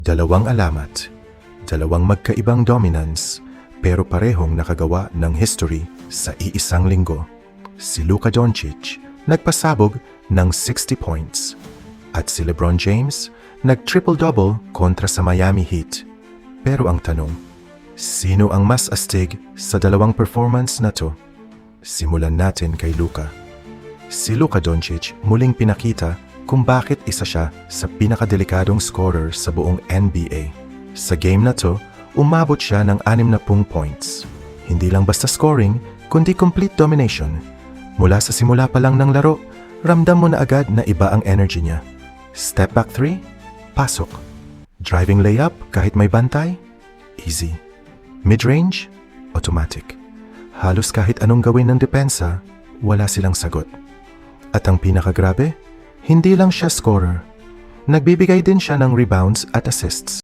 Dalawang alamat, dalawang magkaibang dominance, pero parehong nakagawa ng history sa iisang linggo. Si Luka Doncic nagpasabog ng 60 points at si LeBron James nag-triple-double kontra sa Miami Heat. Pero ang tanong, sino ang mas astig sa dalawang performance na to? Simulan natin kay Luka. Si Luka Doncic muling pinakita kung bakit isa siya sa pinakadelikadong scorer sa buong NBA. Sa game na to, umabot siya ng 60 points. Hindi lang basta scoring, kundi complete domination. Mula sa simula pa lang ng laro, ramdam mo na agad na iba ang energy niya. Step back 3, pasok. Driving layup kahit may bantay, easy. Mid-range, automatic. Halos kahit anong gawin ng depensa, wala silang sagot. At ang pinakagrabe, hindi lang siya scorer. Nagbibigay din siya ng rebounds at assists.